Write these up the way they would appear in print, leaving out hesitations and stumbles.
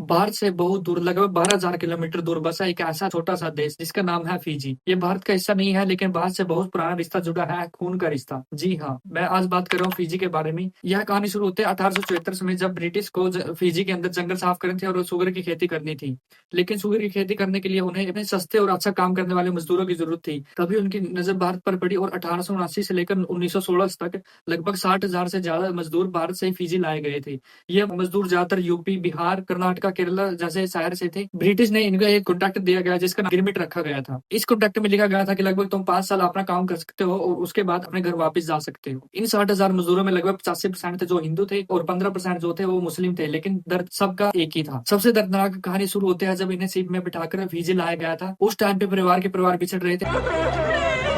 भारत से बहुत दूर लगभग 12,000 किलोमीटर दूर बसा एक ऐसा छोटा सा देश जिसका नाम है फिजी। ये भारत का हिस्सा नहीं है लेकिन भारत से बहुत पुराना रिश्ता जुड़ा है, खून का रिश्ता। जी हाँ, मैं आज बात कर रहा हूँ फिजी के बारे में। यह कहानी शुरू होती है 1874 में, जब ब्रिटिश को फिजी के अंदर जंगल साफ करने थे और शुगर की खेती करनी थी। लेकिन शुगर की खेती करने के लिए उन्हें इतने सस्ते और अच्छा काम करने वाले मजदूरों की जरूरत थी। तभी उनकी नजर भारत पर पड़ी और 1879 से लेकर 1916 तक लगभग 60,000 से ज्यादा मजदूर भारत से फिजी लाए गए थे। ये मजदूर ज्यादातर यूपी, बिहार, कर्नाटका, केरला जैसे शहर से थे। ब्रिटिश ने इनको एक कॉन्ट्रैक्ट दिया गया जिसका गिरमिट रखा गया था। इस कॉन्ट्रैक्ट में लिखा गया था कि लगभग तुम 5 साल अपना काम कर सकते हो और उसके बाद अपने घर वापस जा सकते हो। इन 60,000 मजदूरों में लगभग 85% थे जो हिंदू थे और 15% जो थे वो मुस्लिम थे, लेकिन दर्द सबका एक ही था। सबसे दर्दनाक कहानी शुरू होती है जब इन्हें शिप में बिठाकर फिजी लाया गया था। उस टाइम पे परिवार के परिवार बिछड़ रहे थे।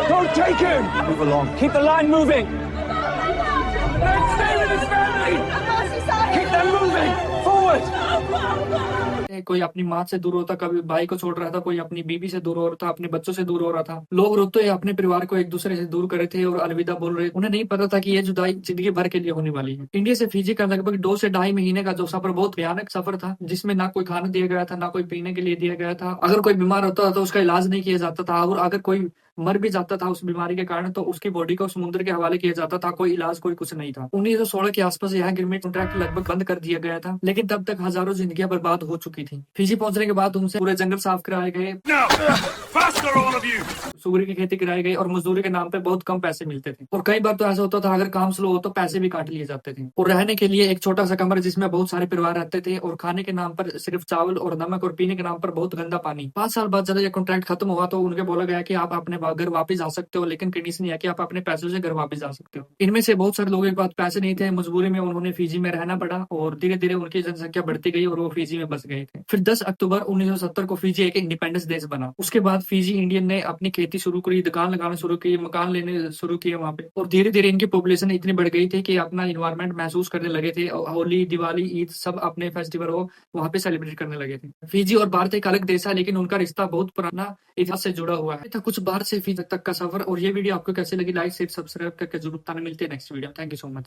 Don't take him! Move along. Keep the line moving! Stay with his family! Keep them moving! Forward! कोई अपनी माँ से दूर होता, कभी भाई को छोड़ रहा था, कोई अपनी बीबी से दूर हो रहा था, अपने बच्चों से दूर हो रहा था। लोग रोते हुए अपने परिवार को एक दूसरे से दूर कर रहे थे और अलविदा बोल रहे थे। उन्हें नहीं पता था कि ये जुदाई जिंदगी भर के लिए होने वाली है। इंडिया से फिजी का लगभग 2 से ढाई महीने का जो सफर बहुत भयानक सफर था, जिसमें ना कोई खाना दिया गया था, ना कोई पीने के लिए दिया गया था। अगर कोई बीमार होता तो उसका इलाज नहीं किया जाता था, और अगर कोई मर भी जाता था उस बीमारी के कारण तो उसकी बॉडी को समुद्र के हवाले किया जाता था। कोई इलाज, कोई कुछ नहीं था। 1916 के आसपास यह गिरमिट कॉन्ट्रैक्ट लगभग बंद कर दिया गया था, लेकिन तब तक हजारों जिंदगियां बर्बाद हो चुकी थी। फिजी पहुंचने के बाद उनसे पूरे जंगल साफ कराए गए, सुगरी की खेती कराई गई और मजदूरी के नाम पे बहुत कम पैसे मिलते थे। और कई बार तो ऐसा होता था अगर काम स्लो हो तो पैसे भी काट लिए जाते थे। और रहने के लिए एक छोटा सा कमरा जिसमें बहुत सारे परिवार रहते थे, और खाने के नाम पर सिर्फ चावल और नमक, और पीने के नाम पर बहुत गंदा पानी। 5 साल बाद जब यह कॉन्ट्रैक्ट खत्म हुआ तो उनके बोला गया कि आप अपने घर वापस जा सकते हो, लेकिन कंडीशन यह है कि आप अपने पैसों से घर वापस जा सकते हो। इनमें से बहुत सारे लोगों के पास पैसे नहीं थे, मजबूरी में उन्होंने फिजी में रहना पड़ा और धीरे धीरे उनकी जनसंख्या बढ़ती गई और वो फिजी में बस गए थे। फिर 10 अक्टूबर 1970 को फिजी एक इंडिपेंडेंस देश बना। उसके बाद फिजी इंडियन ने अपनी खेती शुरू करी, दुकान लगाना शुरू की, मकान लेने शुरू किए वहाँ पे, और धीरे धीरे इनकी पॉपुलेशन इतनी बढ़ गई थी कि अपना इन्वायरमेंट महसूस करने लगे थे। होली, दिवाली, ईद सब अपने फेस्टिवल हो वहाँ पे सेलिब्रेट करने लगे थे। फिजी और भारत एक अलग देश है, लेकिन उनका रिश्ता बहुत पुराना इतिहास से जुड़ा हुआ है। था कुछ भारत से फिजी तक का सफर। और ये वीडियो आपको कैसे लगी, लाइक शेयर सब्सक्राइब करके जरूर बताना। मिलते हैं next video. Thank you so much.